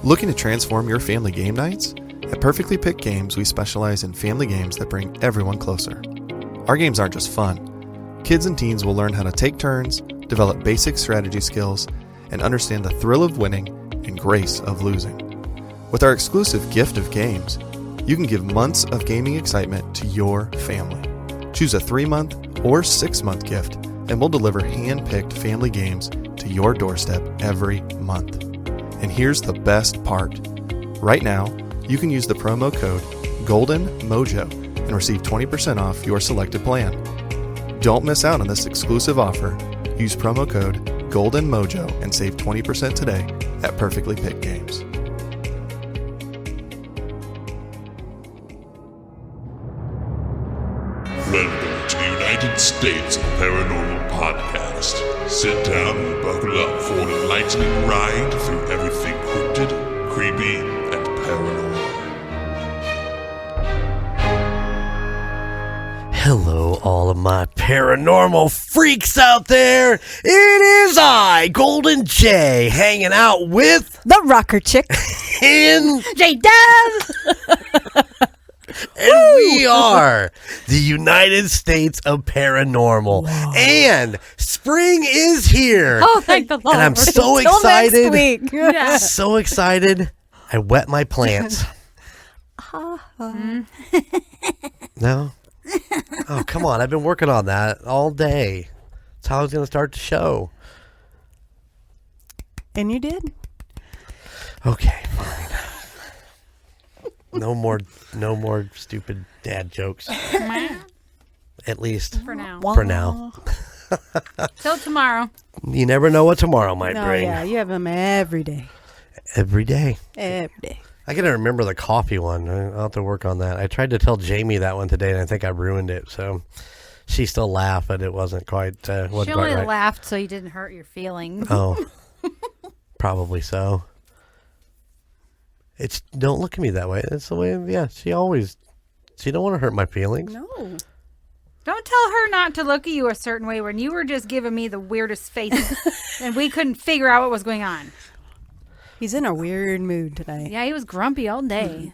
Looking to transform your family game nights? At Perfectly Picked Games, we specialize in family games that bring everyone closer. Our games aren't just fun. Kids and teens will learn how to take turns, develop basic strategy skills, and understand the thrill of winning and grace of losing. With our exclusive gift of games, you can give months of gaming excitement to your family. Choose a 3-month or 6-month gift, and we'll deliver hand-picked family games to your doorstep every month. And here's the best part. Right now, you can use the promo code GOLDENMOJO and receive 20% off your selected plan. Don't miss out on this exclusive offer. Use promo code GOLDENMOJO and save 20% today at Perfectly Picked Games. Welcome to the United States of Paranormal Podcast. Sit down and buckle up for an enlightening ride through everything cryptid, creepy, and paranormal. Hello, all of my paranormal freaks out there. It is I, Golden J, hanging out with the rocker chick and J-Dub. And we are the United States of Paranormal. Whoa. And spring is here. Oh, thank the Lord. And I'm so Until excited. Next week. Yeah. So excited. I wet my plants. No? Oh, come on. I've been working on that all day. That's how I was going to start the show. And you did? Okay, fine. No more stupid dad jokes. At least For now. For now. Till tomorrow. You never know what tomorrow might No, bring. yeah, you have them every day. Every day. Every day. I gotta remember the coffee one. I'll have to work on that. I tried to tell Jamie that one today, and I think I ruined it. So she still laughed, but it wasn't quite. She only right. laughed so you didn't hurt your feelings. Oh, probably so. It's don't look at me that way. That's the way. Yeah, she don't want to hurt my feelings. No. Don't tell her not to look at you a certain way when you were just giving me the weirdest face and we couldn't figure out what was going on. He's in a weird mood today. Yeah, he was grumpy all day.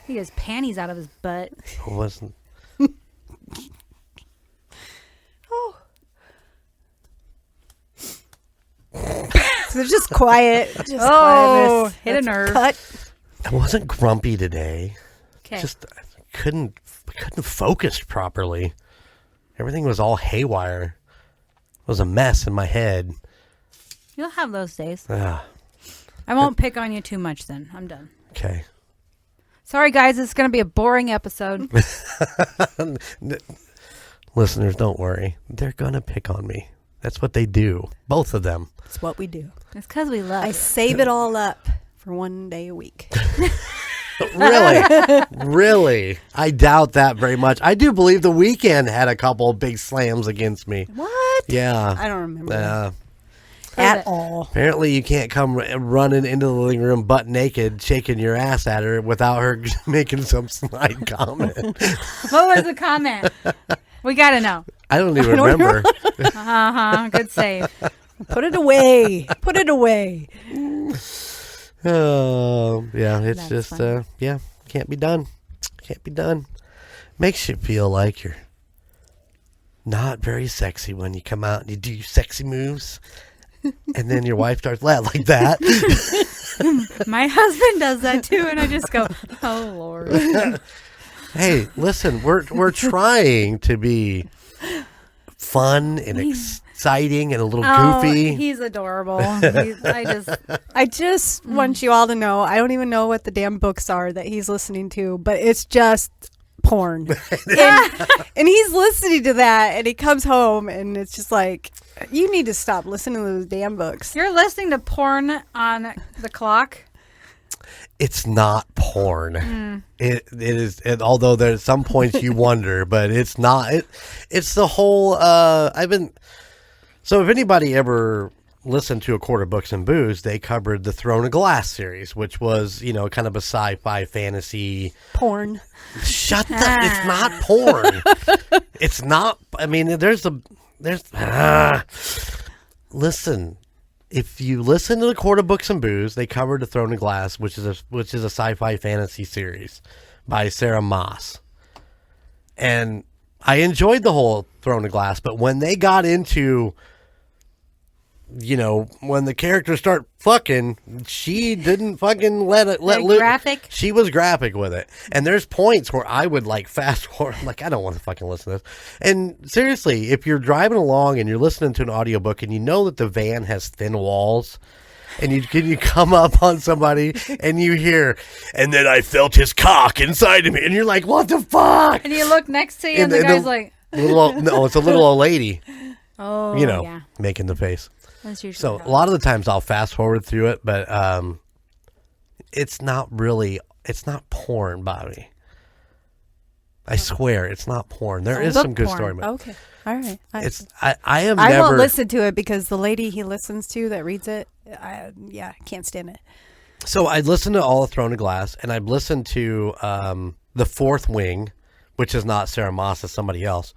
He has panties out of his butt. I wasn't. Oh. So they're just quiet. Just quietness. Hit a nerve. Cut. I wasn't grumpy today. Okay. Just I couldn't focus properly. Everything was all haywire. It was a mess in my head. You'll have those days. Ah, I won't pick on you too much then. I'm done. okay. Sorry, guys. It's going to be a boring episode. Listeners, don't worry. They're gonna pick on me. That's what they do. Both of them. It's what we do. It's because we love I it. save it all up for one day a week. Really? Really? I doubt that very much. I do believe the weekend had a couple of big slams against me. What? Yeah. I don't remember that. Prove At it. all. Apparently you can't come running into the living room butt naked, shaking your ass at her without her making some snide comment. What was the comment? We got to know. I don't even remember. Good save. Put it away. Put it away. Oh, yeah, it's That's just, funny. can't be done. Can't be done. Makes you feel like you're not very sexy when you come out and you do your sexy moves. And then your wife starts laughing like that. My husband does that too, and I just go, "Oh Lord!" Hey, listen, we're trying to be fun and exciting and a little goofy. He's adorable. I just Want you all to know, I don't even know what the damn books are that he's listening to, but it's just porn. and he's listening to that, and he comes home, and it's just like, you need to stop listening to those damn books. You're listening to porn on the clock. It's not porn. It is. Although there's some points you wonder, but it's not. It's the whole. So if anybody ever listened to A Quart of Books and Booze, they covered the Throne of Glass series, which was kind of a sci-fi fantasy Porn. Shut the. It's not porn. It's not. I mean, listen. if you listen to the Court of Books and Booze, they covered The Throne of Glass, which is a sci-fi fantasy series by Sarah Maas. And I enjoyed the whole Throne of Glass, but when they got into, when the characters start fucking, she didn't fucking let loose. Graphic? She was graphic with it. And there's points where I would fast forward. I don't want to fucking listen to this. And seriously, if you're driving along and you're listening to an audiobook and you know that the van has thin walls, and you come up on somebody and you hear, and then I felt his cock inside of me, and you're like, what the fuck? And you look next to you, and the guy's like, no, it's a little old lady. Oh, yeah. Making the face. That's usually So a lot of the times I'll fast forward through it, but it's not porn, Bobby. I swear it's not porn. There is some good story. Okay. All right. I won't listen to it because the lady he listens to that reads it, I can't stand it. So I'd listen to all of Throne of Glass, and I'd listen to The Fourth Wing, which is not Sarah Maas, it's somebody else.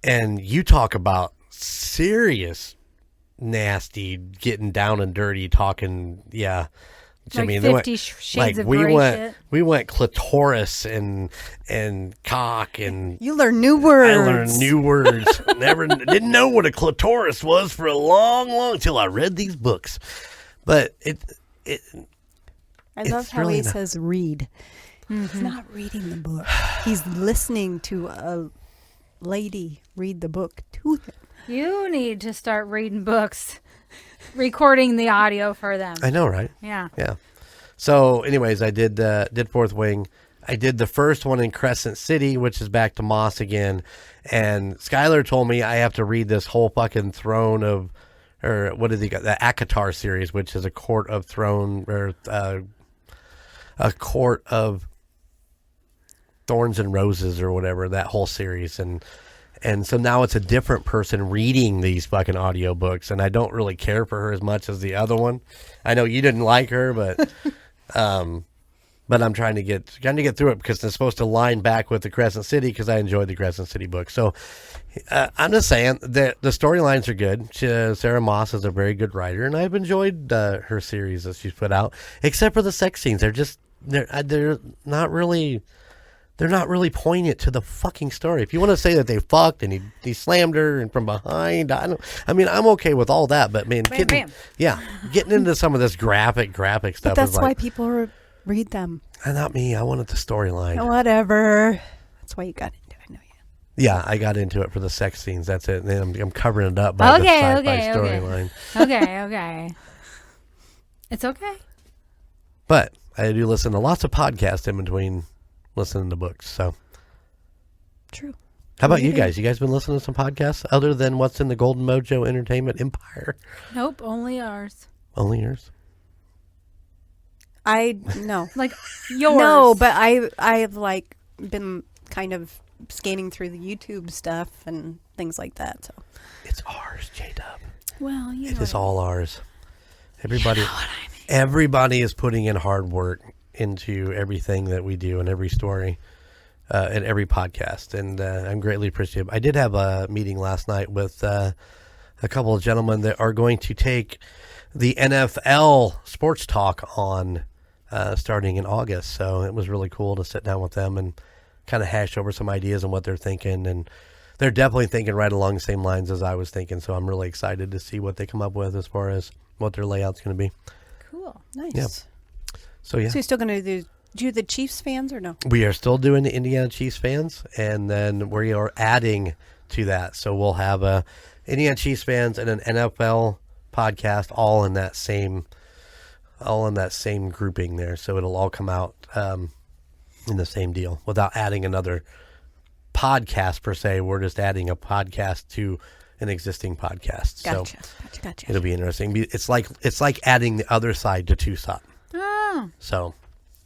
And you talk about serious, nasty, getting down and dirty, talking, yeah. Like 50 Shades of Grey shit. We went clitoris and cock and... You learn new words. I learned new words. Didn't know what a clitoris was for a long till I read these books. But I love how he says read. Mm-hmm. He's not reading the book. He's listening to a lady read the book to him. You need to start reading books. Recording the audio for them. I know, right? Yeah. So, anyways, I did Fourth Wing. I did the first one in Crescent City, which is back to Moss again. And Skylar told me I have to read this whole fucking Throne of, or what did he got? The Akatar series, which is a Court of Throne, or a Court of Thorns and Roses, or whatever, that whole series. And so now it's a different person reading these fucking audiobooks, and I don't really care for her as much as the other one. I know you didn't like her, but I'm trying to get through it because it's supposed to line back with the Crescent City because I enjoyed the Crescent City book. So I'm just saying that the storylines are good. Sarah Maas is a very good writer, and I've enjoyed her series that she's put out, except for the sex scenes. They're not really poignant to the fucking story. If you want to say that they fucked and he slammed her and from behind, I'm okay with all that. But man, getting into some of this graphic stuff. But that's why people read them. Not me. I wanted the storyline. Whatever. That's why you got into it. I know you. Yeah, I got into it for the sex scenes. That's it. And then I'm covering it up by the sci-fi storyline. Okay. It's okay. But I do listen to lots of podcasts in between listening to books. So true. How about you guys? You guys been listening to some podcasts other than what's in the Golden Mojo Entertainment Empire? Nope, only ours. Only yours? No. Like yours. No, but I've been kind of scanning through the YouTube stuff and things like that. So it's ours, J-Dub. Well, it is all ours. Everybody is putting in hard work into everything that we do and every story and every podcast, and I'm greatly appreciative. I did have a meeting last night with a couple of gentlemen that are going to take the NFL sports talk on starting in August, so it was really cool to sit down with them and kind of hash over some ideas and what they're thinking, and they're definitely thinking right along the same lines as I was thinking, so I'm really excited to see what they come up with as far as what their layout's going to be. Cool. Nice. Yeah. So yeah. So you're still going to do the Chiefs fans or no? We are still doing the Indiana Chiefs fans, and then we are adding to that. So we'll have a Indiana Chiefs fans and an NFL podcast all in that same grouping there. So it'll all come out in the same deal without adding another podcast per se. We're just adding a podcast to an existing podcast. Gotcha. So Gotcha. It'll be interesting. It's like adding the other side to Tucson. Oh. So,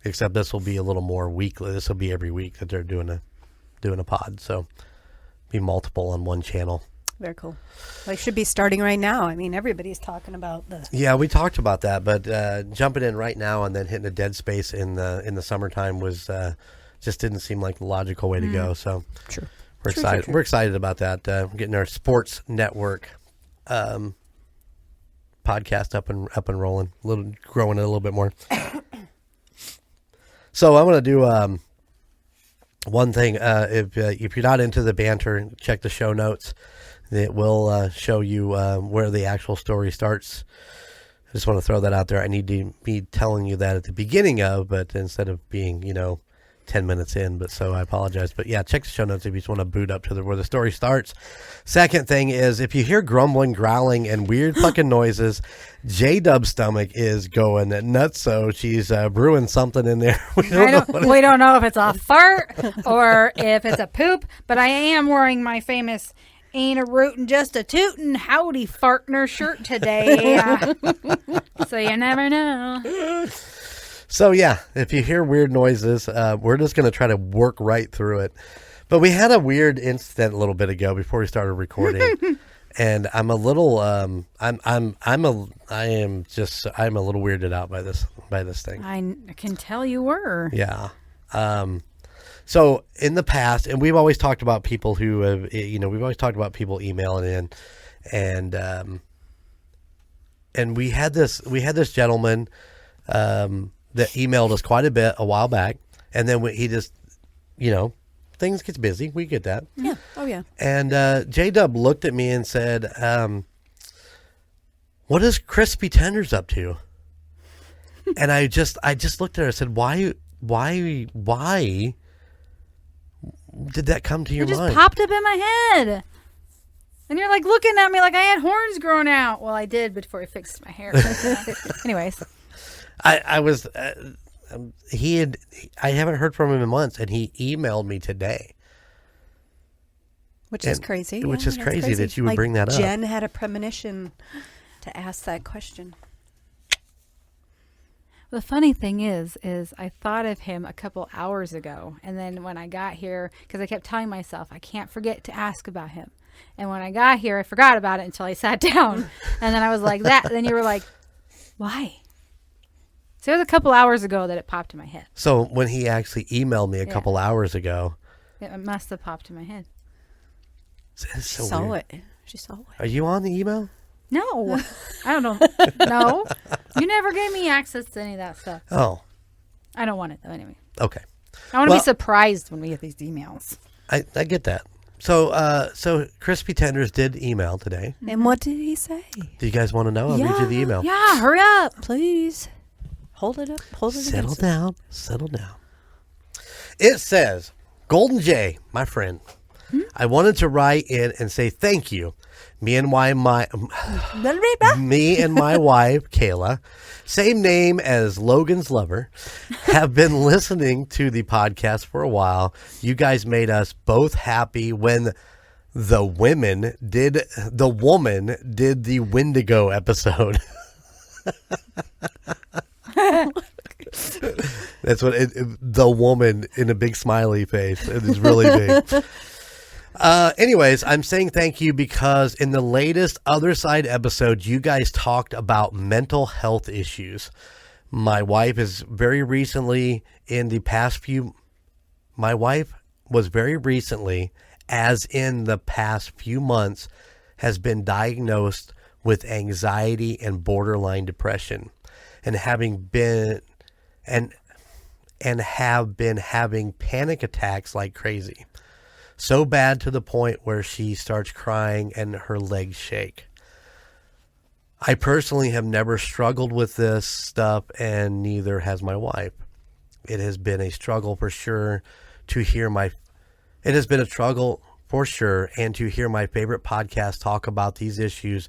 except this will be a little more weekly. This will be every week that they're doing a pod. So, be multiple on one channel. Very cool. Well, it should be starting right now. I mean, everybody's talking about the. Yeah, we talked about that, but jumping in right now and then hitting a dead space in the summertime was just didn't seem like the logical way to go. So, True. We're excited. We're excited about that. Getting our sports network podcast up and rolling, growing it a little bit more. So I'm going to do one thing. If you're not into the banter, check the show notes. It will show you where the actual story starts. I just want to throw that out there. I need to be telling you that at the beginning of, but instead of being, 10 minutes in, but so I apologize. But yeah, check the show notes if you just want to boot up to where the story starts. Second thing is, if you hear grumbling, growling, and weird fucking noises, J-Dub's stomach is going nuts, so she's brewing something in there. We don't know if it's a fart or if it's a poop, but I am wearing my famous ain't a rootin' just a tootin' howdy fartner shirt today. So you never know. So yeah, if you hear weird noises, we're just going to try to work right through it. But we had a weird incident a little bit ago before we started recording, and I'm a little, I'm a little weirded out by this thing. I can tell you were. Yeah. So in the past, and we've always talked about people who have, we've always talked about people emailing in, and we had this gentleman, that emailed us quite a bit a while back, and then he just, things gets busy. We get that. Yeah. Oh yeah. And J-Dub looked at me and said, "What is Crispy Tenders up to?" And I just looked at her and said, "Why did that come to your mind?" It just popped up in my head. And you're like looking at me like I had horns growing out. Well, I did before I fixed my hair. Anyways. I haven't heard from him in months, and he emailed me today. Which is crazy. Which is crazy that you would bring that up. Jen had a premonition to ask that question. The funny thing is I thought of him a couple hours ago. And then when I got here, because I kept telling myself, I can't forget to ask about him. And when I got here, I forgot about it until I sat down. And then I was like that. And then you were like, why? So it was a couple hours ago that it popped in my head. So when he actually emailed me a couple hours ago. It must have popped in my head. It's so saw weird. it. She saw it. Are you on the email? No. I don't know. No. You never gave me access to any of that stuff. Oh. I don't want it though anyway. Okay. I want to be surprised when we get these emails. I get that. So Crispy Tenders did email today. And what did he say? Do you guys want to know? I'll read you the email. Yeah, hurry up. Please. Hold it up. Settle down. It says, Golden J, my friend, I wanted to write in and say thank you. Me and my wife, Kayla, same name as Logan's lover, have been listening to the podcast for a while. You guys made us both happy when the woman did the Wendigo episode. That's what the woman in a big smiley face. It is really big. Anyways, I'm saying thank you because in the latest Other Side episode, you guys talked about mental health issues. My wife was very recently, as in the past few months, has been diagnosed with anxiety and borderline depression, and have been having panic attacks like crazy. So bad to the point where she starts crying and her legs shake. I personally have never struggled with this stuff, and neither has my wife. It has been a struggle for sure and to hear my favorite podcast talk about these issues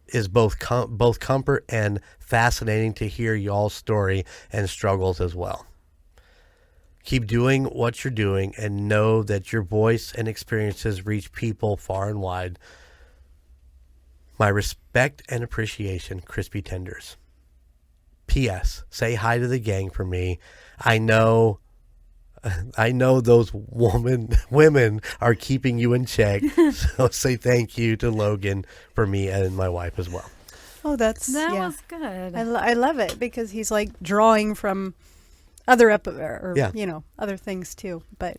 is both comfort and fascinating to hear y'all's story and struggles as well. Keep doing what you're doing and know that your voice and experiences reach people far and wide. My respect and appreciation, Crispy Tenders. P.S. Say hi to the gang for me. I know those women are keeping you in check. So say thank you to Logan for me and my wife as well. Oh, that was good. I love it because he's like drawing from other other things too. But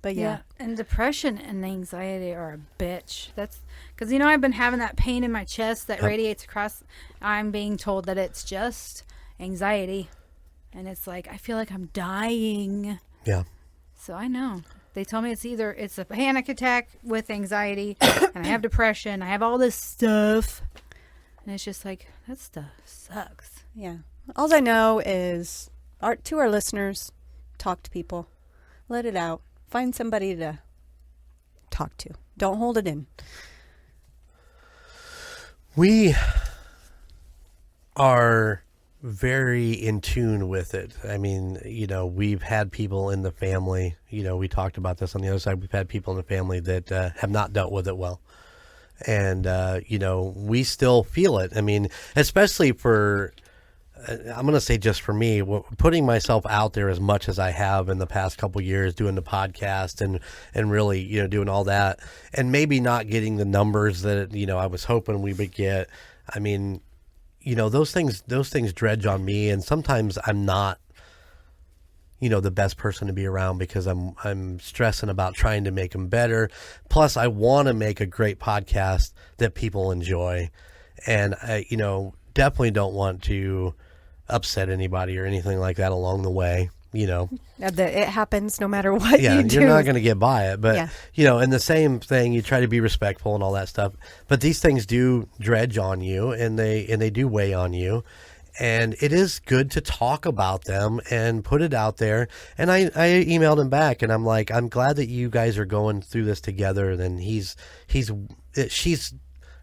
But yeah. And depression and anxiety are a bitch. That's because, I've been having that pain in my chest that radiates across. I'm being told that it's just anxiety. And it's like, I feel like I'm dying. Yeah. So I know. They tell me it's a panic attack with anxiety, and I have depression. I have all this stuff. And it's just like, that stuff sucks. Yeah. All I know is, to our listeners, talk to people. Let it out. Find somebody to talk to. Don't hold it in. We are very in tune with it. I mean, we've had people in the family, we talked about this on the other side. We've had people in the family that have not dealt with it well. And, we still feel it. I mean, especially for, I'm going to say just for me, putting myself out there as much as I have in the past couple of years, doing the podcast and really, doing all that, and maybe not getting the numbers that, I was hoping we would get. I mean, those things dredge on me, and sometimes I'm not, the best person to be around because I'm stressing about trying to make them better. Plus, I want to make a great podcast that people enjoy, and I, definitely don't want to upset anybody or anything like that along the way. It happens no matter what you do. You're not going to get by it, but and the same thing, you try to be respectful and all that stuff, but these things do dredge on you, and they do weigh on you, and it is good to talk about them and put it out there. And I emailed him back, and I'm like, I'm glad that you guys are going through this together, and she's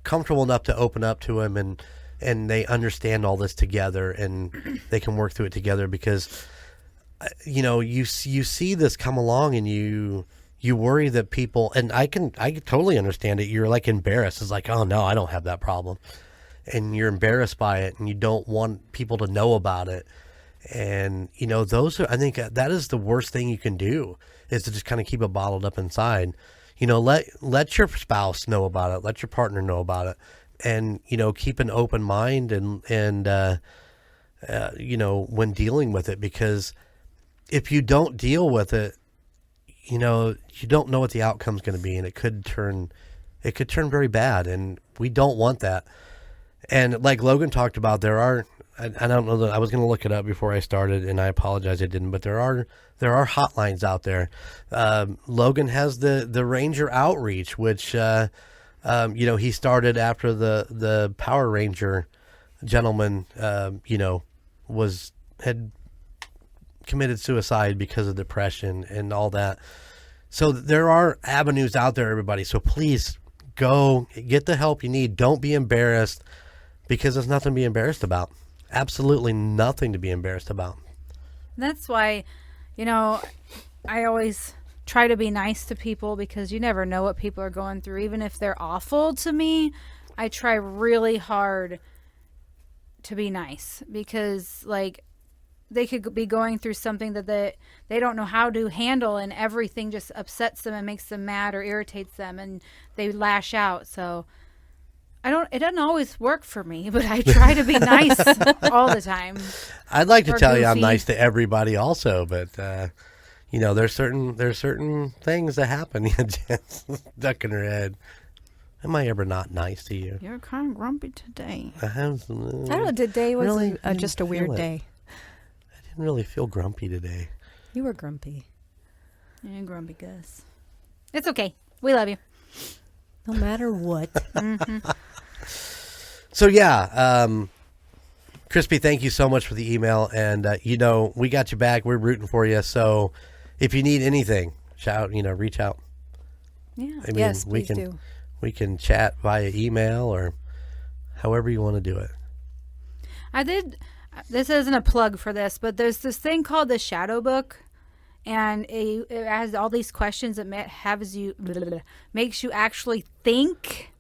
comfortable enough to open up to him, and they understand all this together, and they can work through it together, because you see this come along, and you worry that people, and I can totally understand it. You're like embarrassed. It's like, oh no, I don't have that problem. And you're embarrassed by it, and you don't want people to know about it. And, I think that is the worst thing you can do, is to just kind of keep it bottled up inside. Let your spouse know about it. Let your partner know about it. And, keep an open mind and when dealing with it, because if you don't deal with it, you don't know what the outcome's going to be, and it could turn very bad, and we don't want that. And like Logan talked about, there are, I don't know that I was going to look it up before I started, and I apologize I didn't, but there are hotlines out there. Logan has the Ranger Outreach, which he started after the Power Ranger gentleman had committed suicide because of depression and all that. So there are avenues out there, everybody. So please go get the help you need. Don't be embarrassed, because there's nothing to be embarrassed about. Absolutely nothing to be embarrassed about. That's why, I always try to be nice to people, because you never know what people are going through. Even if they're awful to me, I try really hard to be nice, because they could be going through something that they don't know how to handle, and everything just upsets them and makes them mad or irritates them, and they lash out. So it doesn't always work for me, but I try to be nice all the time. I'd like to tell goofy. you I'm nice to everybody also, but there's certain things that happen. Jen's ducking her head. Am I ever not nice to you? You're kind of grumpy today. I don't know. Today was really just a weird day. I didn't really feel grumpy today. You were grumpy. You're grumpy, Gus. It's okay. We love you. No matter what. Mm-hmm. So Crispy, thank you so much for the email, and we got you back. We're rooting for you. So if you need anything, reach out. Yeah. I mean, yes, please do. We can chat via email or however you want to do it. This isn't a plug for this, but there's this thing called the Shadow Book, and it has all these questions that makes you actually think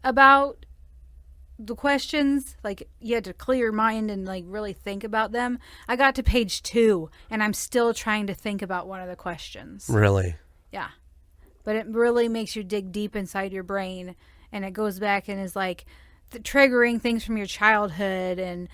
about the questions. Like, you had to clear your mind and really think about them. I got to page 2, and I'm still trying to think about one of the questions. Really? Yeah. But it really makes you dig deep inside your brain, and it goes back and is triggering things from your childhood, and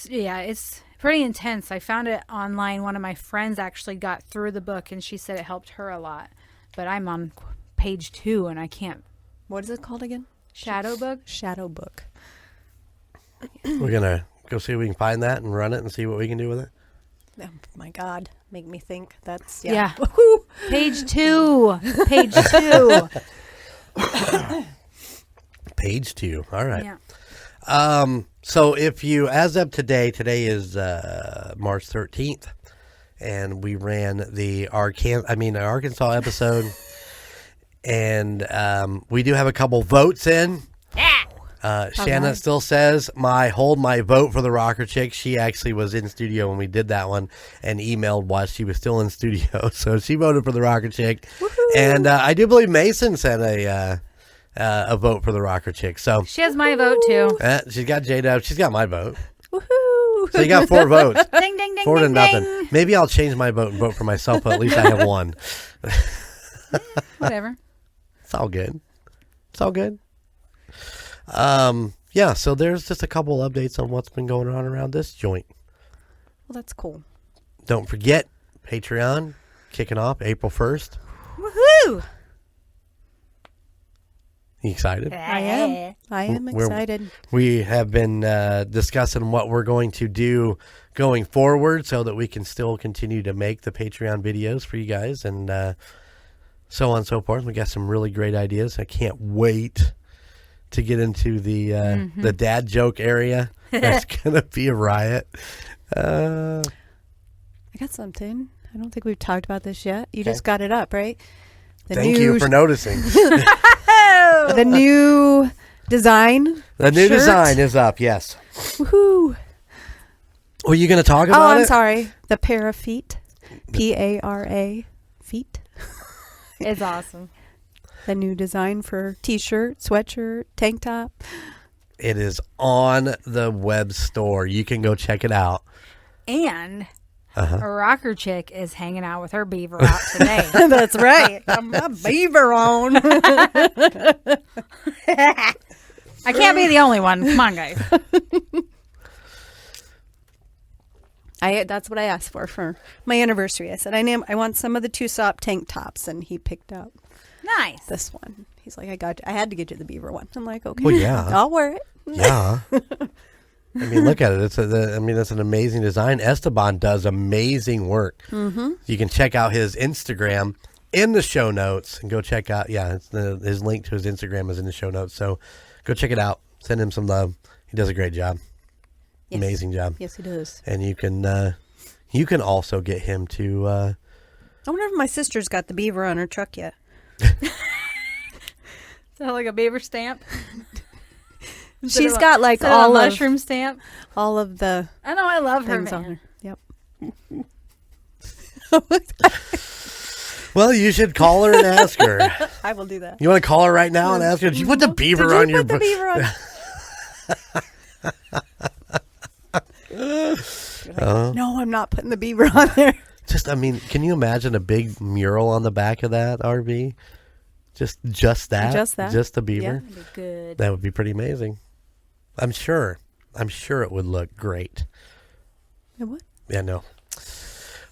it's pretty intense. I found it online. One of my friends actually got through the book, and she said it helped her a lot. But I'm on page 2, and I can't. What is it called again? Shadow book? Shadow book. We're going to go see if we can find that and run it and see what we can do with it. Oh, my God. Make me think. That's, Yeah. Woohoo! Page 2. Page 2. Page 2. All right. Yeah. So if you, as of today is March 13th, and we ran the Arkansas episode, and we do have a couple votes in. Shanna still says, hold my vote for the Rocker Chick. She actually was in studio when we did that one and emailed while she was still in studio. So she voted for the Rocker Chick. Woo-hoo. And I do believe Mason sent a vote for the Rocker Chick. So she has my vote, too. She's got J-Dub. She's got my vote. Woohoo! So you got 4 votes. Ding, ding, ding, 4 to ding, nothing. ding. Maybe I'll change my vote and vote for myself, but at least I have 1. Whatever. It's all good. It's all good. Yeah, so there's just a couple updates on what's been going on around this joint. Well, that's cool. Don't forget, Patreon kicking off April 1st. Woohoo! You excited? I am excited. We have been discussing what we're going to do going forward so that we can still continue to make the Patreon videos for you guys and so on and so forth. We got some really great ideas. I can't wait to get into the dad joke area. That's going to be a riot. I got something. I don't think we've talked about this yet. You just got it up, right? Thank you for noticing. The new design. The new shirt. design is up, yes. Woohoo. Were you going to talk about it? Oh, I'm sorry. The Para Feet. P-A-R-A. Feet. It's awesome. The new design for t-shirt, sweatshirt, tank top. It is on the web store. You can go check it out. And a rocker chick is hanging out with her beaver out today. That's right. I'm a beaver on. I can't be the only one. Come on, guys. That's what I asked for my anniversary. I said, I want some of the two-stop tank tops, and he picked up Nice. this one. He's like, I had to get you the beaver one. I'm like, okay, Well, yeah. I'll wear it. Yeah. I mean, look at it. It's an amazing design. Esteban does amazing work. Mm-hmm. You can check out his Instagram in the show notes and go check out. Yeah, his link to his Instagram is in the show notes. So go check it out. Send him some love. He does a great job. Yes. Amazing job. Yes, he does. And you can also get him to. I wonder if my sister's got the beaver on her truck yet. Is that like a beaver stamp? She's got like all all of mushroom stamp. all of the I know. I love her. things on Man. her. Yep. Well, you should call her and ask her. I will do that. You want to call her right now and ask her? Did you put the beaver Did on you your? put the beaver on? No, I'm not putting the beaver on there. Just, I mean, can you imagine a big mural on the back of that RV? Just that? Just the beaver? Yeah. That'd be good. That would be pretty amazing. I'm sure it would look great. It would. Yeah, no.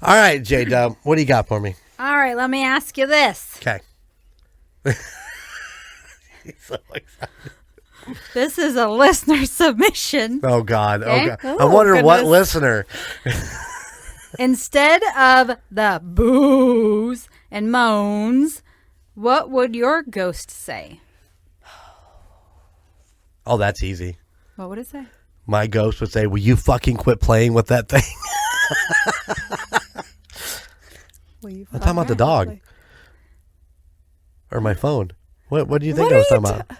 All right, J-Dub, what do you got for me? All right, let me ask you this. Okay. He's so excited. This is a listener submission. Oh, God. Okay. Oh, God. Oh, I wonder what goodness. listener. Instead of the boos and moans, what would your ghost say? Oh, that's easy. What would it say? My ghost would say, will you fucking quit playing with that thing? I'm talking about the dog. Or my phone. What do you think I was talking about?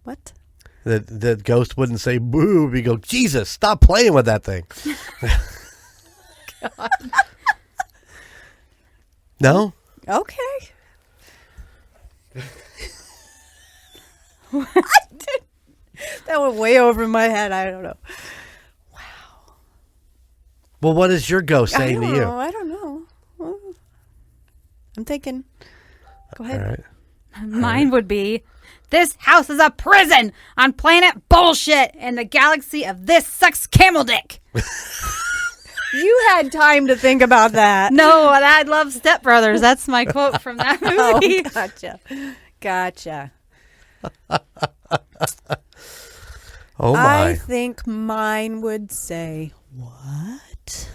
What? The ghost wouldn't say boo. He'd go, Jesus, stop playing with that thing. No? Okay. That went way over my head. I don't know. Well, what is your ghost saying to you? I don't know. I'm thinking. Go ahead. All right. Mine would be, This house is a prison on planet bullshit in the galaxy of this sucks camel dick. You had time to think about that. No, I love Step Brothers. That's my quote from that movie. Oh, gotcha. Oh, I my. think mine would say, what?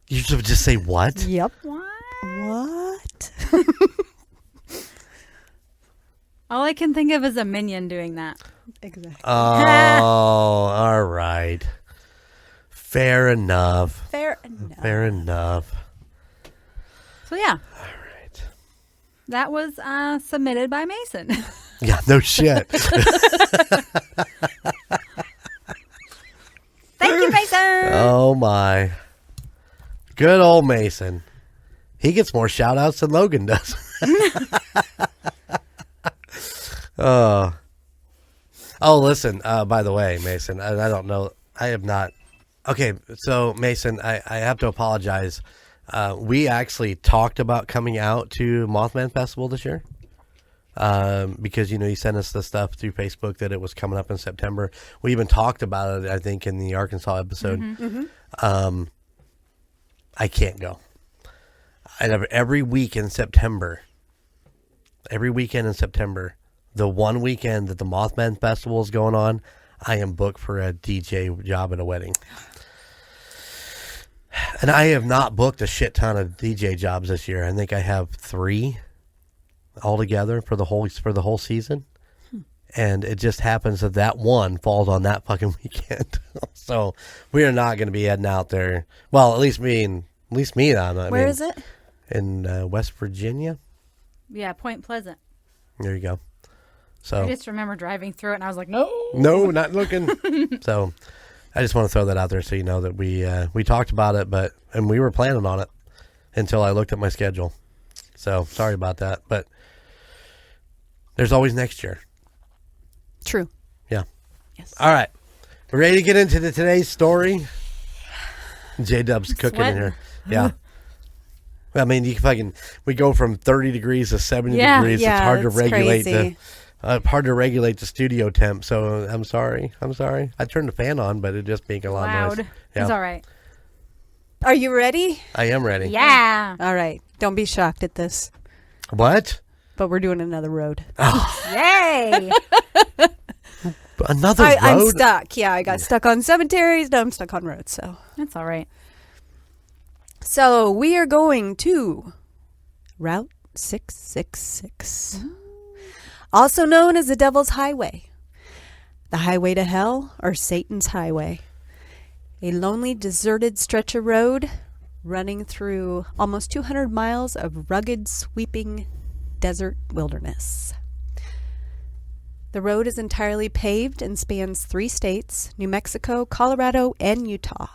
You should just say what? Yep. What? What? All I can think of is a minion doing that. Exactly. Oh, all right. Fair enough. Fair enough. Fair enough. So yeah, All right. that was submitted by Mason. Yeah, no shit. Thank you, Mason. Oh, my. Good old Mason. He gets more shout outs than Logan does. Oh, listen, by the way, Mason, I don't know. I have not. Okay, so, Mason, I have to apologize. We actually talked about coming out to Mothman Festival this year. Because, you sent us the stuff through Facebook that it was coming up in September. We even talked about it, I think, in the Arkansas episode. I can't go. Every weekend in September, the one weekend that the Mothman Festival is going on, I am booked for a DJ job at a wedding. And I have not booked a shit ton of DJ jobs this year. I think I have 3 altogether for the whole season. And it just happens that one falls on that fucking weekend. So we are not going to be heading out there. Well, at least me. Where is it? In West Virginia. Yeah, Point Pleasant. There you go. So I just remember driving through it, and I was like, no, not looking. So I just want to throw that out there so you know that we talked about it, and we were planning on it until I looked at my schedule. So sorry about that, but there's always next year. True. Yeah. Yes. All right. We're ready to get into today's story. J-Dub's cooking in here. Yeah. I mean, we go from 30 degrees to 70 degrees. Yeah, it's hard to it's regulate crazy. the studio temp. So I'm sorry. I turned the fan on, but it just making a lot of loud. noise. Yeah. It's all right. Are you ready? I am ready. Yeah. All right. Don't be shocked at this, What? but we're doing another road. Yay. Another road? I'm stuck. Yeah, I got stuck on cemeteries. Now I'm stuck on roads. That's all right. So we are going to Route 666, also known as the Devil's Highway, the highway to hell, or Satan's Highway. A lonely, deserted stretch of road running through almost 200 miles of rugged, sweeping desert wilderness. The road is entirely paved and spans 3 states, New Mexico, Colorado, and Utah.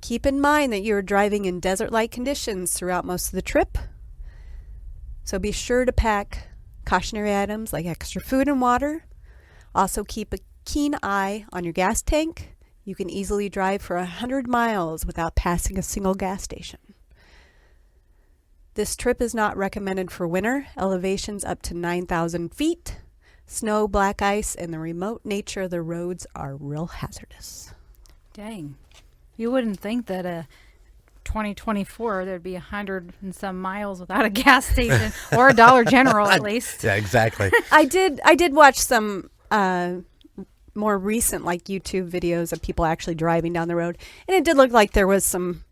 Keep in mind that you are driving in desert-like conditions throughout most of the trip, so be sure to pack cautionary items like extra food and water. Also keep a keen eye on your gas tank. You can easily drive for 100 miles without passing a single gas station. This trip is not recommended for winter. Elevations up to 9,000 feet. Snow, black ice, and the remote nature of the roads are real hazardous. Dang. You wouldn't think that 2024 there'd be 100 and some miles without a gas station or a Dollar General at least. Yeah, exactly. I did watch some more recent YouTube videos of people actually driving down the road, and it did look like there was some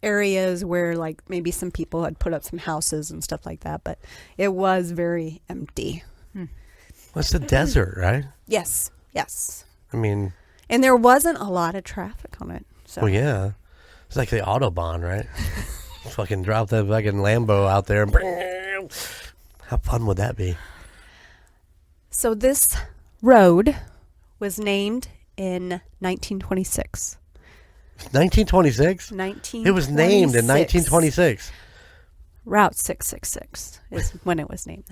areas where maybe some people had put up some houses and stuff like that, but it was very empty. What's the desert, right? Yes. I mean, And there wasn't a lot of traffic on it. So. well, yeah. It's like the Autobahn, right? Fucking drop that fucking Lambo out there. How fun would that be? So this road was named in 1926. 1926? It was named in 1926. Route 666 is when it was named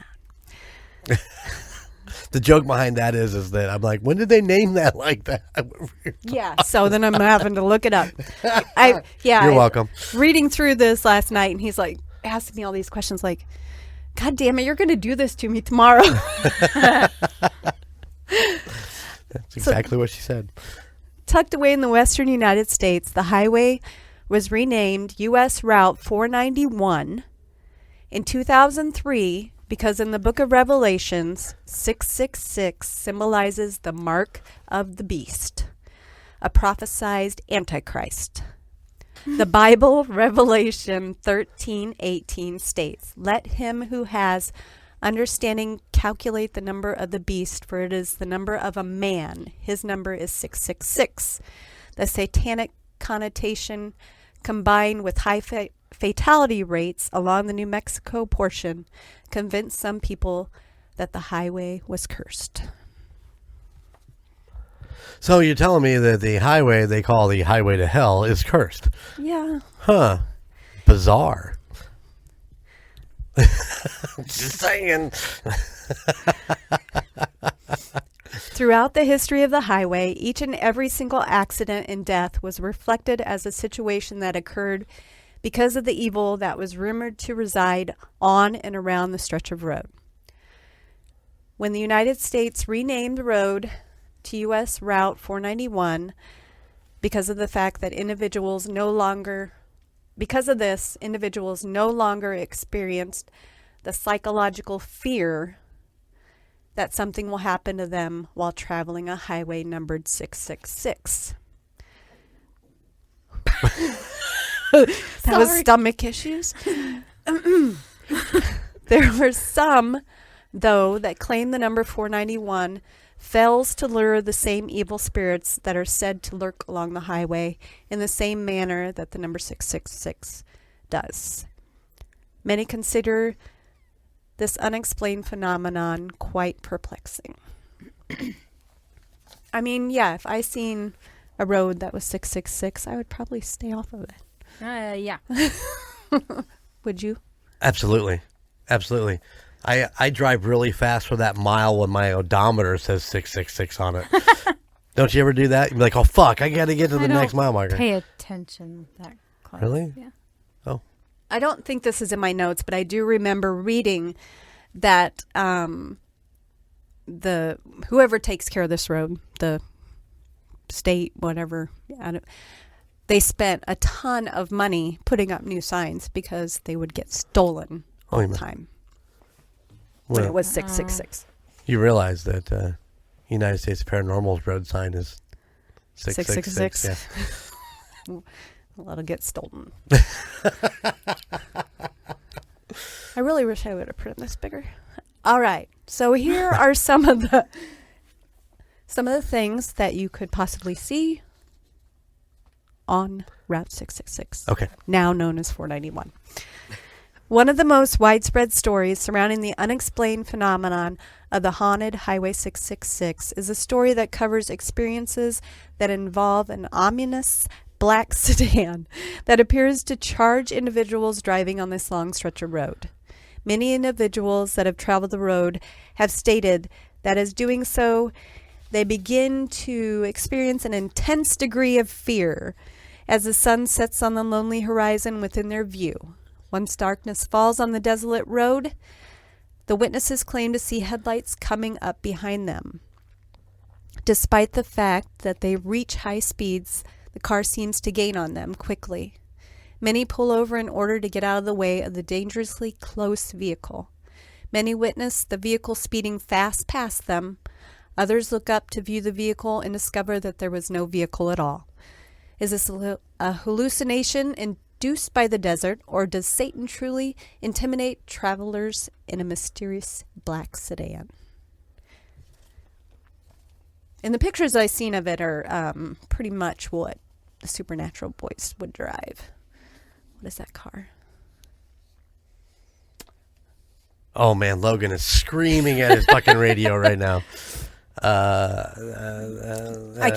that. The joke behind that is that I'm like, when did they name that like that? Yeah, so then I'm having to look it up. You're welcome. Reading through this last night, and he's like, asking me all these questions like, God damn it, you're going to do this to me tomorrow. That's exactly what she said. Tucked away in the western United States, the highway was renamed U.S. Route 491 in 2003 because in the book of Revelations, 666 symbolizes the mark of the beast, a prophesied Antichrist. The Bible, Revelation 13:18 states, "Let him who has understanding calculate the number of the beast, for it is the number of a man. His number is 666. The satanic connotation combined with high fatality rates along the New Mexico portion convinced some people that the highway was cursed. So you're telling me that the highway they call the highway to hell is cursed? Yeah. Huh. Bizarre. Just saying. Throughout the history of the highway, each and every single accident and death was reflected as a situation that occurred because of the evil that was rumored to reside on and around the stretch of road. When the United States renamed the road to U.S. Route 491, because of the fact that individuals no longer experienced the psychological fear that something will happen to them while traveling a highway numbered 666. That was stomach issues. There were some, though, that claim the number 491 fails to lure the same evil spirits that are said to lurk along the highway in the same manner that the number 666 does. Many consider this unexplained phenomenon quite perplexing. I mean, yeah, if I seen a road that was 666, I would probably stay off of it. Yeah. Would you? Absolutely. Absolutely. I drive really fast for that mile when my odometer says 666 on it. Don't you ever do that? You're like, oh, fuck, I got to get to the next mile marker. Pay attention that close. Really? Yeah. Oh. I don't think this is in my notes, but I do remember reading that whoever takes care of this road, the state, whatever, they spent a ton of money putting up new signs because they would get stolen all the time when it was 666. You realize that United States Paranormal's road sign is 666. Yeah. Well, it'll get stolen. I really wish I would have printed this bigger. All right. So here are some of the things that you could possibly see on Route 666. Okay. Now known as 491. One of the most widespread stories surrounding the unexplained phenomenon of the haunted Highway 666 is a story that covers experiences that involve an ominous black sedan that appears to charge individuals driving on this long stretch of road. Many individuals that have traveled the road have stated that as doing so, they begin to experience an intense degree of fear as the sun sets on the lonely horizon within their view. Once darkness falls on the desolate road, the witnesses claim to see headlights coming up behind them. Despite the fact that they reach high speeds, the car seems to gain on them quickly. Many pull over in order to get out of the way of the dangerously close vehicle. Many witness the vehicle speeding fast past them. Others look up to view the vehicle and discover that there was no vehicle at all. Is this a hallucination induced by the desert, or does Satan truly intimidate travelers in a mysterious black sedan? And the pictures I've seen of it are pretty much what the Supernatural boys would drive. What is that car? Oh, man, Logan is screaming at his fucking radio right now. I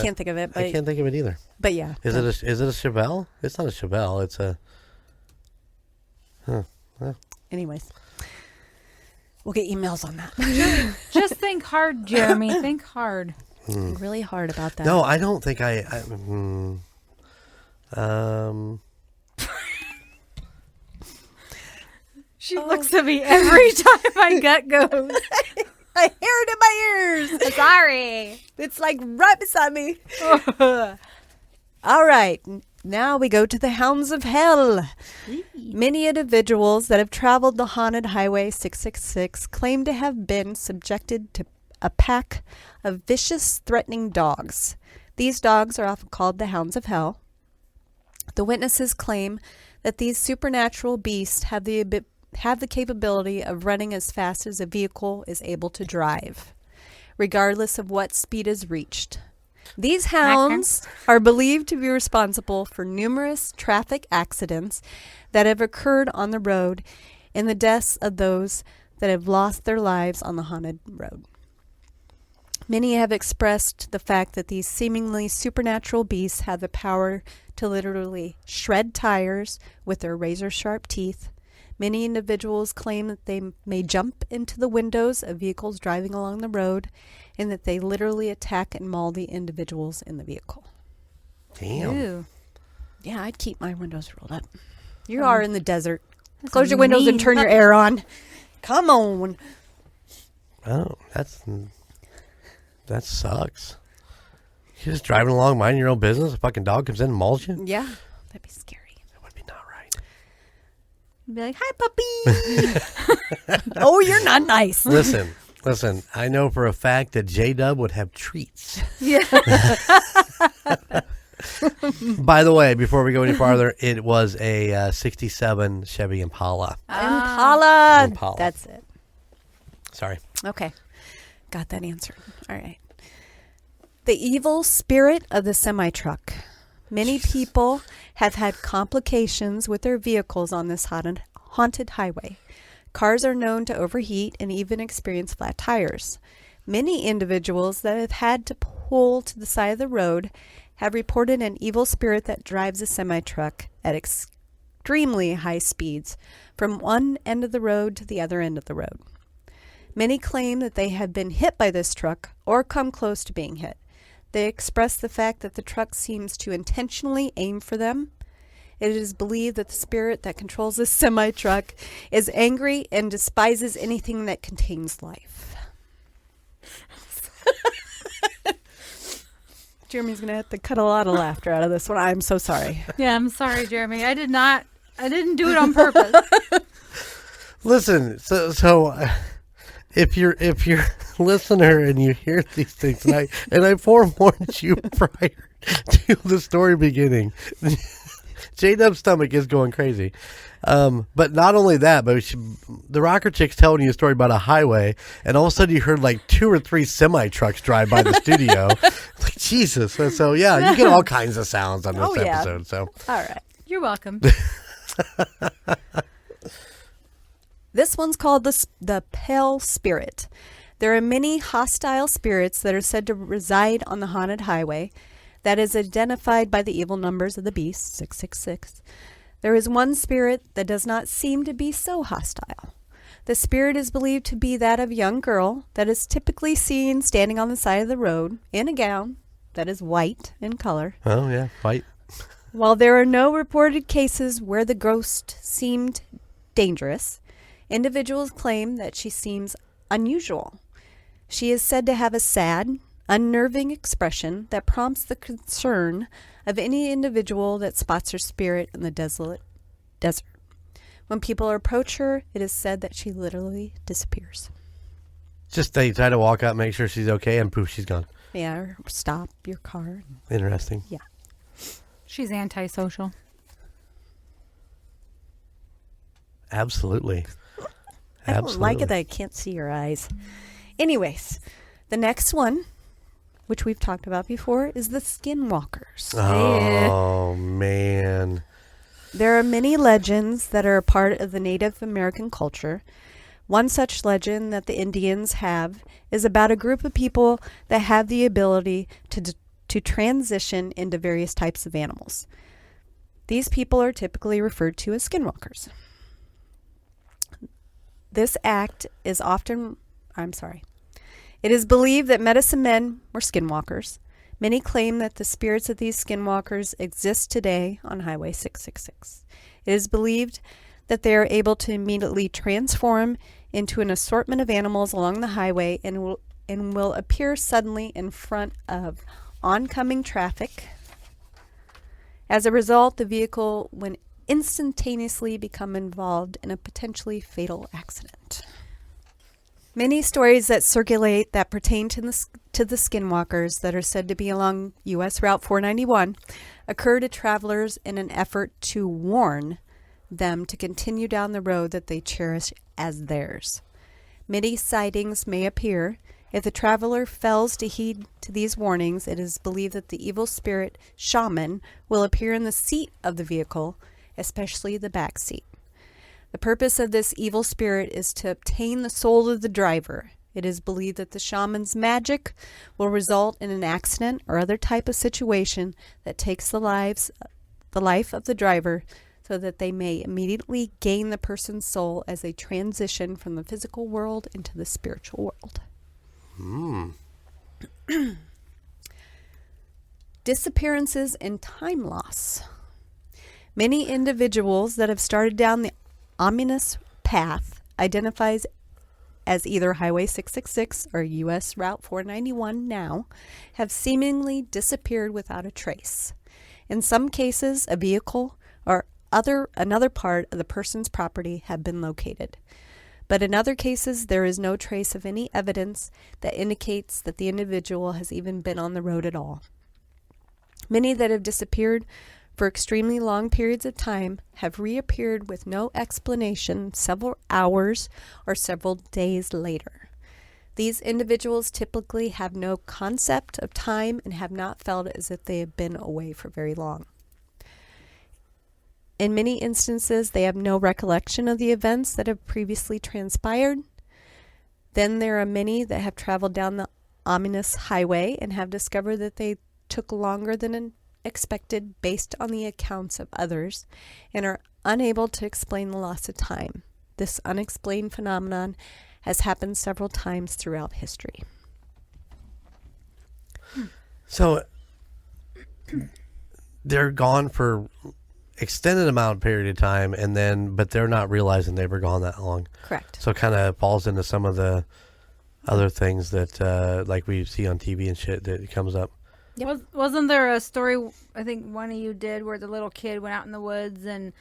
can't think of it. But I can't think of it either. But yeah. Is it a Chevelle? It's not a Chevelle. It's a... Anyways. We'll get emails on that. Just think hard, Jeremy. Think hard. Really hard about that. No, I don't think She looks at me every time my gut goes. I hear it in my ears. Sorry. It's like right beside me. All right. Now we go to the Hounds of Hell. Many individuals that have traveled the haunted Highway 666 claim to have been subjected to a pack of vicious, threatening dogs. These dogs are often called the Hounds of Hell. The witnesses claim that these supernatural beasts have the capability of running as fast as a vehicle is able to drive, regardless of what speed is reached. These hounds are believed to be responsible for numerous traffic accidents that have occurred on the road and the deaths of those that have lost their lives on the haunted road. Many have expressed the fact that these seemingly supernatural beasts have the power to literally shred tires with their razor-sharp teeth. Many individuals claim that they may jump into the windows of vehicles driving along the road and that they literally attack and maul the individuals in the vehicle. Damn. Ooh. Yeah, I'd keep my windows rolled up. You are in the desert. That's Close a your windows and mean turn your puppy. air on. Come on. Oh, that sucks. You're just driving along, minding your own business. A fucking dog comes in and mauls you. Yeah, that'd be scary. That would be not right. Be like, hi, puppy. Oh, you're not nice. Listen. I know for a fact that J-Dub would have treats. Yeah. By the way, before we go any farther, it was a 67 Chevy Impala. Impala. Impala. That's it. Sorry. Okay. Got that answered. All right. The evil spirit of the semi-truck. Many people have had complications with their vehicles on this haunted highway. Cars are known to overheat and even experience flat tires. Many individuals that have had to pull to the side of the road have reported an evil spirit that drives a semi-truck at extremely high speeds from one end of the road to the other end of the road. Many claim that they have been hit by this truck or come close to being hit. They express the fact that the truck seems to intentionally aim for them. It is believed that the spirit that controls this semi-truck is angry and despises anything that contains life. Jeremy's going to have to cut a lot of laughter out of this one. I'm so sorry. Yeah, I'm sorry, Jeremy. I didn't do it on purpose. Listen, so if you're a listener and you hear these things, and I forewarned you prior to the story beginning, J-Dub's stomach is going crazy. But not only that, but the rocker chick's telling you a story about a highway, and all of a sudden you heard like 2 or 3 semi-trucks drive by the studio. Like, Jesus. So, yeah, you get all kinds of sounds on this episode. So, all right. You're welcome. This one's called the Pale Spirit. There are many hostile spirits that are said to reside on the haunted highway that is identified by the evil numbers of the beast, 666. There is one spirit that does not seem to be so hostile. The spirit is believed to be that of a young girl that is typically seen standing on the side of the road in a gown that is white in color. oh, yeah, fight. While there are no reported cases where the ghost seemed dangerous, individuals claim that she seems unusual. She is said to have a sad, unnerving expression that prompts the concern of any individual that spots her spirit in the desolate desert. When people approach her, it is said that she literally disappears. Just they try to walk out, make sure she's okay, and poof, she's gone. Yeah, or stop your car. Interesting. Yeah. She's antisocial. Absolutely. I don't like it that I can't see your eyes. Anyways, the next one, which we've talked about before, is the skinwalkers. Oh, man. There are many legends that are a part of the Native American culture. One such legend that the Indians have is about a group of people that have the ability to transition into various types of animals. These people are typically referred to as skinwalkers. This act is It is believed that medicine men were skinwalkers. Many claim that the spirits of these skinwalkers exist today on Highway 666. It is believed that they are able to immediately transform into an assortment of animals along the highway and will appear suddenly in front of oncoming traffic. As a result, the vehicle will instantaneously become involved in a potentially fatal accident. Many stories that circulate that pertain to the skinwalkers that are said to be along U.S. Route 491 occur to travelers in an effort to warn them to continue down the road that they cherish as theirs. Many sightings may appear. If the traveler fails to heed to these warnings, it is believed that the evil spirit shaman will appear in the seat of the vehicle, especially the back seat. The purpose of this evil spirit is to obtain the soul of the driver. It is believed that the shaman's magic will result in an accident or other type of situation that takes the life of the driver, so that they may immediately gain the person's soul as they transition from the physical world into the spiritual world. Disappearances and time loss. Many individuals that have started down the ominous path identifies as either Highway 666 or U.S. Route 491 now have seemingly disappeared without a trace. In some cases, a vehicle or another part of the person's property have been located. But in other cases, there is no trace of any evidence that indicates that the individual has even been on the road at all. Many that have disappeared for extremely long periods of time have reappeared with no explanation several hours or several days later. These individuals typically have no concept of time and have not felt as if they have been away for very long. In many instances, they have no recollection of the events that have previously transpired. Then there are many that have traveled down the ominous highway and have discovered that they took longer than expected based on the accounts of others and are unable to explain the loss of time. This unexplained phenomenon has happened several times throughout history. So they're gone for extended amount of period of time, but they're not realizing they were gone that long. Correct. So it kind of falls into some of the other things that like we see on TV and shit that comes up. Yep. Wasn't there a story, I think one of you did, where the little kid went out in the woods and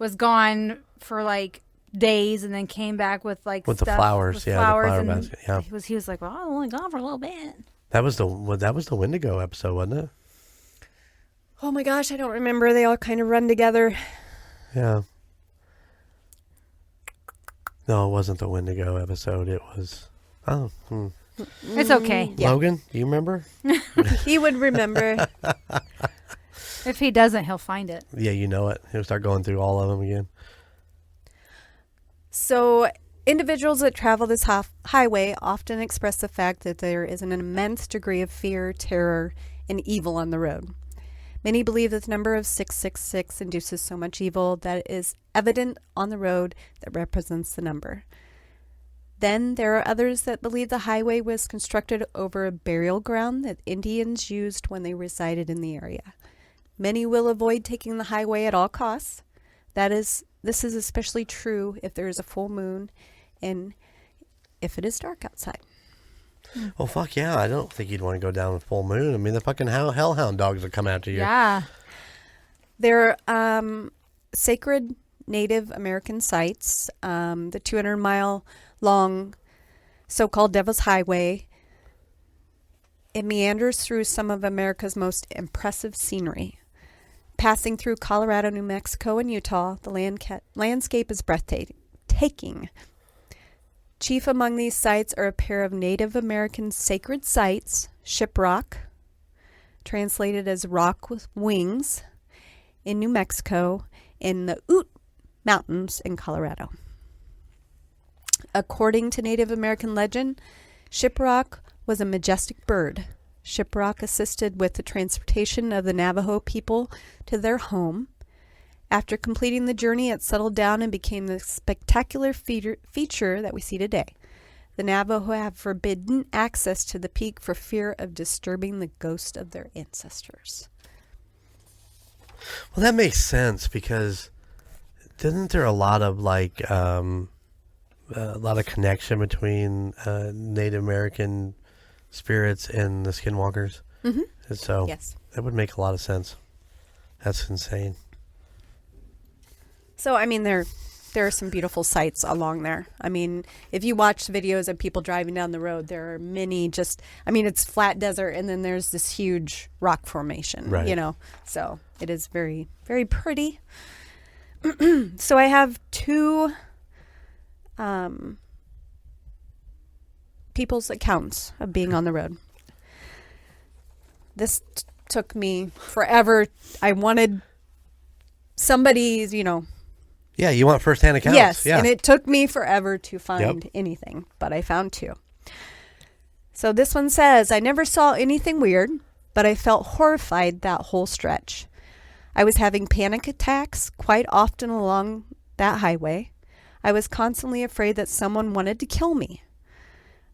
was gone for like days and then came back with like with stuff, the flowers, with the flowers, flower and basket, yeah. He was like, well, I was only gone for a little bit. That was the Wendigo episode, wasn't it? Oh my gosh, I don't remember. They all kind of run together. Yeah. No, it wasn't the Wendigo episode. It was. Oh. It's okay. Yeah. Logan, do you remember? He would remember. If he doesn't, he'll find it. Yeah, you know it. He'll start going through all of them again. So, individuals that travel this highway often express the fact that there is an immense degree of fear, terror, and evil on the road. Many believe that the number of 666 induces so much evil that it is evident on the road that represents the number. Then there are others that believe the highway was constructed over a burial ground that Indians used when they resided in the area. Many will avoid taking the highway at all costs. This is especially true if there is a full moon and if it is dark outside. Well, fuck yeah. I don't think you'd want to go down with full moon. I mean, the fucking hellhound dogs will come after you. Yeah. There are sacred Native American sites, the 200-mile-long so-called Devil's Highway. It meanders through some of America's most impressive scenery. Passing through Colorado, New Mexico, and Utah, the landscape is breathtaking. Chief among these sites are a pair of Native American sacred sites, Shiprock, translated as rock with wings, in New Mexico, and the Ute Mountains in Colorado. According to Native American legend, Shiprock was a majestic bird. Shiprock assisted with the transportation of the Navajo people to their home. After completing the journey, it settled down and became the spectacular feature that we see today. The Navajo have forbidden access to the peak for fear of disturbing the ghost of their ancestors. Well, that makes sense because Isn't there a lot of connection between Native American spirits and the skinwalkers? Mm-hmm. And so Yes. that would make a lot of sense. That's insane. So, I mean, there are some beautiful sights along there. I mean, if you watch videos of people driving down the road, there are many it's flat desert, and then there's this huge rock formation, Right. So it is very, very pretty. So I have two people's accounts of being on the road. This took me forever. I wanted somebody's, Yeah, you want firsthand accounts. Yes, yeah. and it took me forever to find anything, but I found two. So this one says, I never saw anything weird, but I felt horrified that whole stretch. I was having panic attacks quite often along that highway. I was constantly afraid that someone wanted to kill me.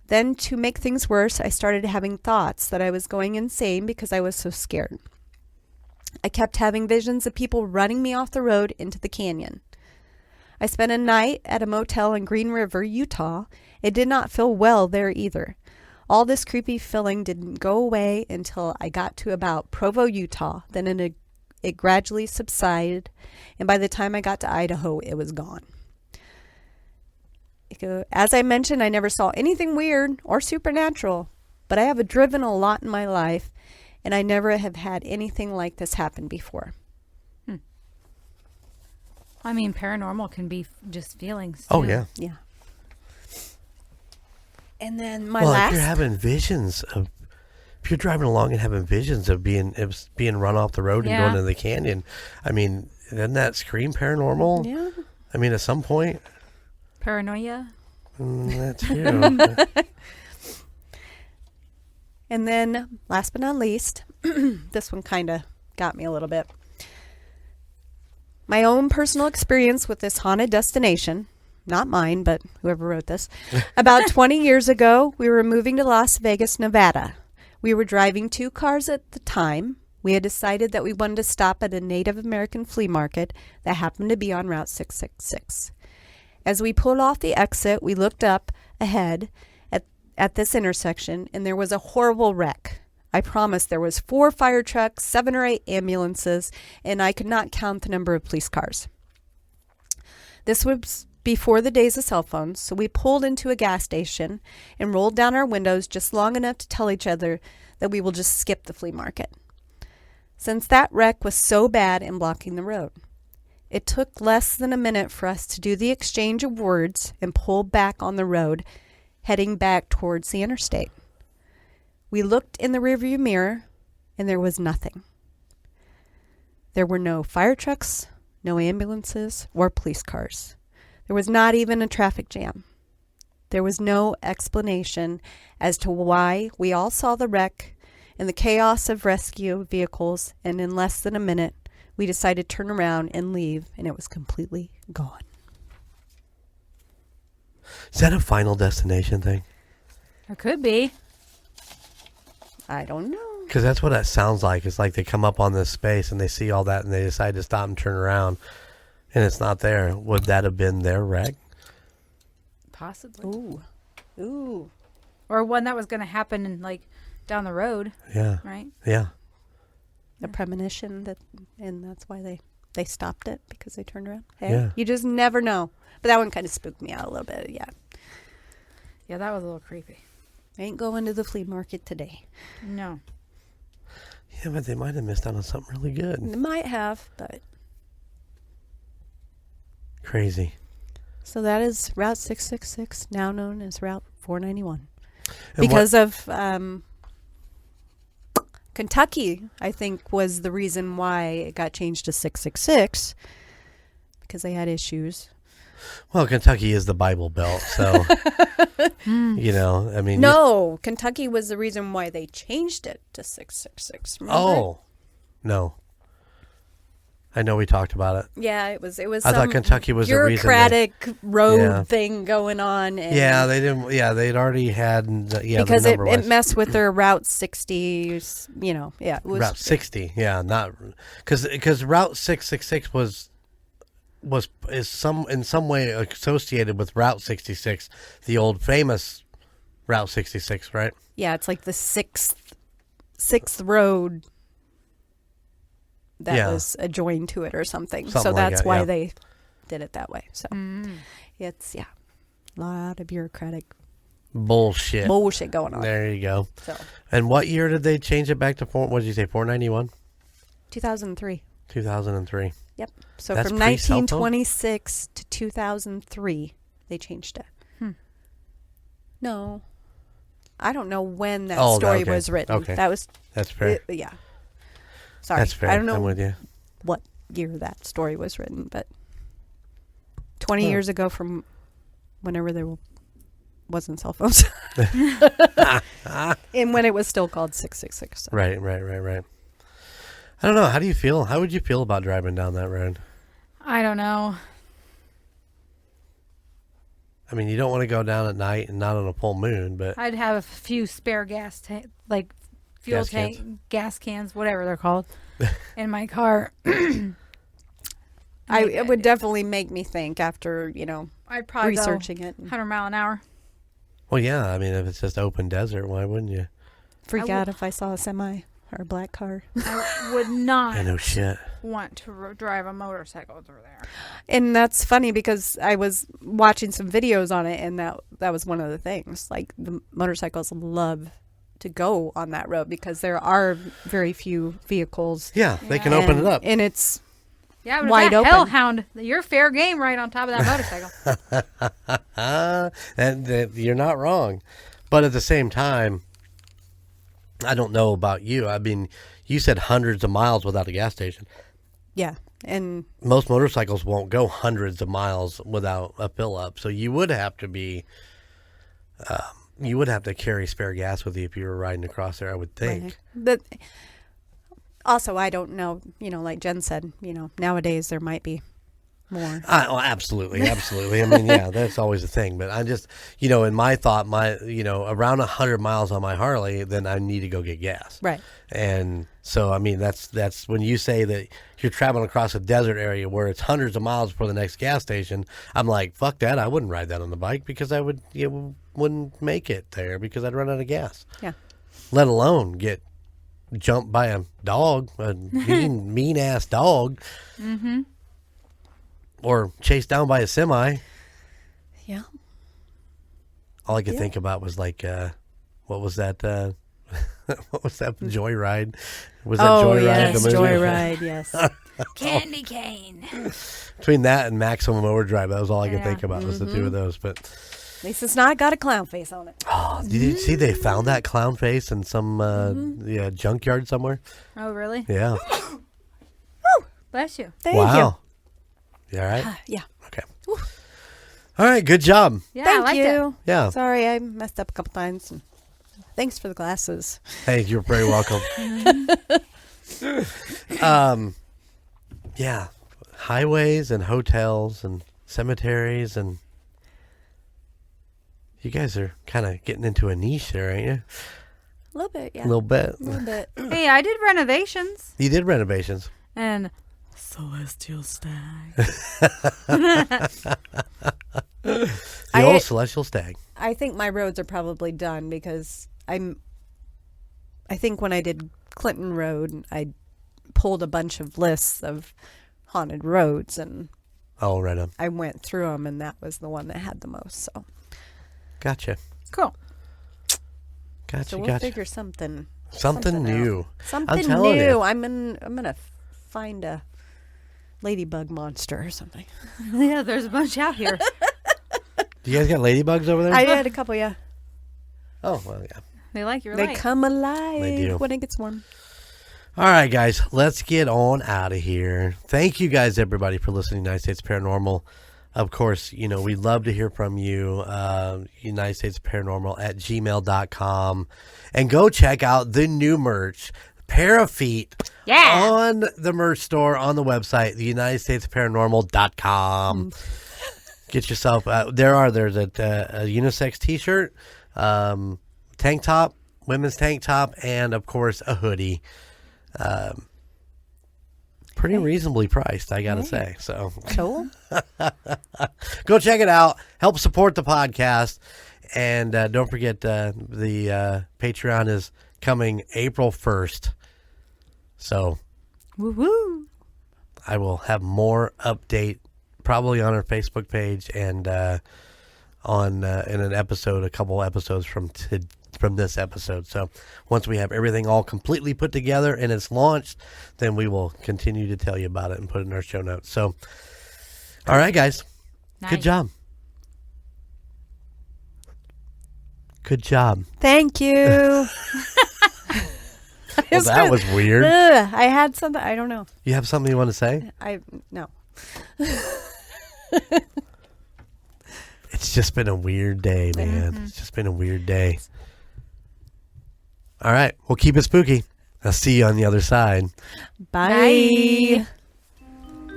Then, to make things worse, I started having thoughts that I was going insane because I was so scared. I kept having visions of people running me off the road into the canyon. I spent a night at a motel in Green River, Utah. It did not feel well there either. All this creepy feeling didn't go away until I got to about Provo, Utah. Then it gradually subsided, and by the time I got to Idaho, it was gone. As I mentioned, I never saw anything weird or supernatural, but I have driven a lot in my life, and I never have had anything like this happen before. I mean, paranormal can be just feelings. Oh, too. yeah. Yeah. And then If you're having visions of, if you're driving along and having visions of being run off the road and Yeah. going into the canyon, I mean, doesn't that scream paranormal? Yeah. I mean, at some point, Paranoia. that too. And then, last but not least, this one kind of got me a little bit. My own personal experience with this haunted destination, not mine, but whoever wrote this. About 20 years ago, we were moving to Las Vegas, Nevada. We were driving 2 cars at the time. We had decided that we wanted to stop at a Native American flea market that happened to be on Route 666. As we pulled off the exit, we looked up ahead at this intersection, and there was a horrible wreck. I promise there was 4 fire trucks, 7 or 8 ambulances, and I could not count the number of police cars. This was before the days of cell phones, so we pulled into a gas station and rolled down our windows just long enough to tell each other that we will just skip the flea market, since that wreck was so bad and blocking the road. It took less than a minute for us to do the exchange of words and pull back on the road, heading back towards the interstate. We looked in the rearview mirror, and there was nothing. There were no fire trucks, no ambulances, or police cars. There was not even a traffic jam. There was no explanation as to why we all saw the wreck and the chaos of rescue vehicles, and in less than a minute, we decided to turn around and leave, and it was completely gone. Is that a Final Destination thing? Or could be. I don't know. Because that's what that sounds like. It's like they come up on this space and they see all that and they decide to stop and turn around, and it's not there. Would that have been their wreck? Possibly. Ooh. Or one that was going to happen down the road, Yeah. right? Yeah. A premonition and that's why they stopped it, because they turned around. Hey, Yeah. you just never know. But that one kind of spooked me out a little bit. Yeah. Yeah, that was a little creepy. I ain't going to the flea market today. No. Yeah, but they might have missed out on something really good. It might have, but. Crazy. So that is Route 666, now known as Route 491. And Because of Kentucky, I think, was the reason why it got changed to 666, because they had issues. Well, Kentucky is the Bible Belt, so I mean. No, Kentucky was the reason why they changed it to 666. Remember? Oh, no. I know we talked about it. Yeah, it was. I thought Kentucky was the reason. Bureaucratic road Yeah. thing going on. And Yeah, they didn't. Yeah, they'd already had. because the it number-wise. messed with their Route 60. Yeah, it was Route 60. Yeah, not because Route 666 was is in some way associated with Route 66, the old famous Route 66, right? Yeah, it's like the sixth road that was adjoined to it or something. So Something like that's that, why yeah. they did it that way. So it's a lot of bureaucratic Bullshit going on. There you go. So And what year did they change it back to what did you say, 491? 2003. 2003. Yep. So That's from pre-cell phone? 1926 to 2003, they changed it. No. I don't know when that story okay. was written. Okay. That's fair. yeah. Sorry. That's fair. I don't know I'm with you. what year that story was written, but 20 years ago from whenever there wasn't cell phones. And when it was still called 666. So. Right. I don't know. How do you feel? How would you feel about driving down that road? I don't know. I mean, you don't want to go down at night and not on a full moon, but I'd have a few spare fuel tank, gas cans, whatever they're called, in my car. It would definitely make me think after, I'd probably researching go it. 100 mile an hour. well, yeah. I mean, if it's just open desert, why wouldn't you? Freak out if I saw a semi or a black car. I would not I know shit. want to drive a motorcycle through there. And that's funny because I was watching some videos on it, and that was one of the things. Like, the motorcycles love to go on that road because there are very few vehicles. Yeah, they can open it up. And it's Yeah, but wide that open. hellhound, you're fair game right on top of that motorcycle. And you're not wrong. But at the same time, I don't know about you. I mean, you said hundreds of miles without a gas station. Yeah. And Most motorcycles won't go hundreds of miles without a fill up. So you would have to be, you would have to carry spare gas with you if you were riding across there, I would think. but also, I don't know, like Jen said, nowadays there might be more. Oh, absolutely. I mean, yeah, that's always a thing. But I just, in my thought, around 100 miles on my Harley, then I need to go get gas. Right. And so, I mean, that's when you say that you're traveling across a desert area where it's hundreds of miles before the next gas station. I'm like, fuck that. I wouldn't ride that on the bike because I wouldn't make it there because I'd run out of gas. Yeah. Let alone get jumped by a dog, a mean ass dog. Mm-hmm. Or chased down by a semi. Yeah. All I could think about was like, what was that? What was that? Joyride? Was that Joyride? Yes, the movie? Joyride, yes. Candy cane. Between that and Maximum Overdrive, that was all I could think about was the two of those. But At least it's not got a clown face on it. oh, did you see they found that clown face in some junkyard somewhere? Oh, really? Yeah. Bless you. Thank Wow. You all right? you. Yeah. Okay. All right. Good job. Yeah, I Thank liked you. it. Yeah. Sorry, I messed up a couple times. And thanks for the glasses. Hey, you're very welcome. Yeah, highways and hotels and cemeteries, and you guys are kind of getting into a niche there, ain't you? A little bit, yeah. A little bit. A little bit. Hey, I did renovations. You did renovations. And Celestial Stag. The I- old Celestial Stag. I think my roads are probably done because I think when I did Clinton Road, I pulled a bunch of lists of haunted roads, and Oh, right on. I went through them, and that was the one that had the most. So Gotcha. Cool. Gotcha. we'll Gotcha. figure something New. out. Something telling new. you. I'm gonna find a ladybug monster or something. Yeah, there's a bunch out here. Do you guys got ladybugs over there? I had a couple, yeah. Oh, well, yeah. They like your They light. come alive They do. when it gets warm. All right, guys, let's get on out of here. Thank you guys, everybody, for listening to United States Paranormal. Of course, we'd love to hear from you, United States Paranormal at gmail.com. And go check out the new merch, Pair of Feet, on the merch store on the website, the UnitedStatesParanormal.com. Get yourself, there's a unisex t-shirt, tank top, women's tank top, and, of course, a hoodie. pretty reasonably priced, I gotta say. So Cool. go check it out. Help support the podcast. And don't forget, the Patreon is coming April 1st. So Woo-woo. I will have more update probably on our Facebook page and on in an episode, a couple episodes from this episode. So once we have everything all completely put together and it's launched, then we will continue to tell you about it and put it in our show notes. So, all right, guys. Nice. Good job. Good job. Thank you. Well, that was weird. I had something. I don't know. You have something you want to say? No. It's just been a weird day, man. It's just been a weird day. All right. Well, keep it spooky. I'll see you on the other side. Bye.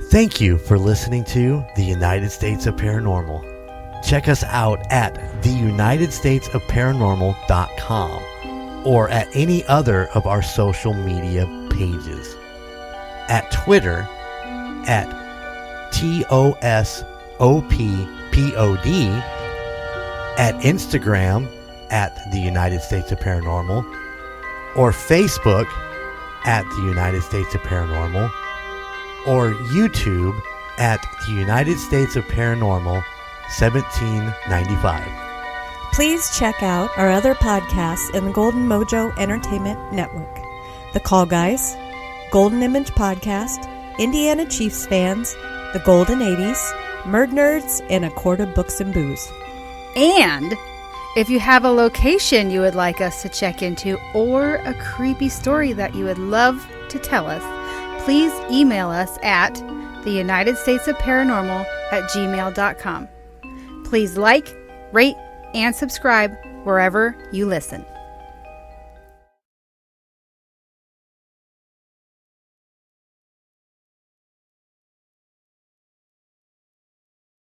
Thank you for listening to the United States of Paranormal. Check us out at theunitedstatesofparanormal.com or at any other of our social media pages. At Twitter at TOSOPPOD, at Instagram at the United States of Paranormal, or Facebook at the United States of Paranormal, or YouTube at the United States of Paranormal 1795. Please check out our other podcasts in the Golden Mojo Entertainment Network. The Call Guys, Golden Image Podcast, Indiana Chiefs Fans, The Golden 80s, Murd Nerds, and A Quart of Books and Booze. And if you have a location you would like us to check into or a creepy story that you would love to tell us, please email us at theunitedstatesofparanormal@gmail.com. Please like, rate, and subscribe wherever you listen.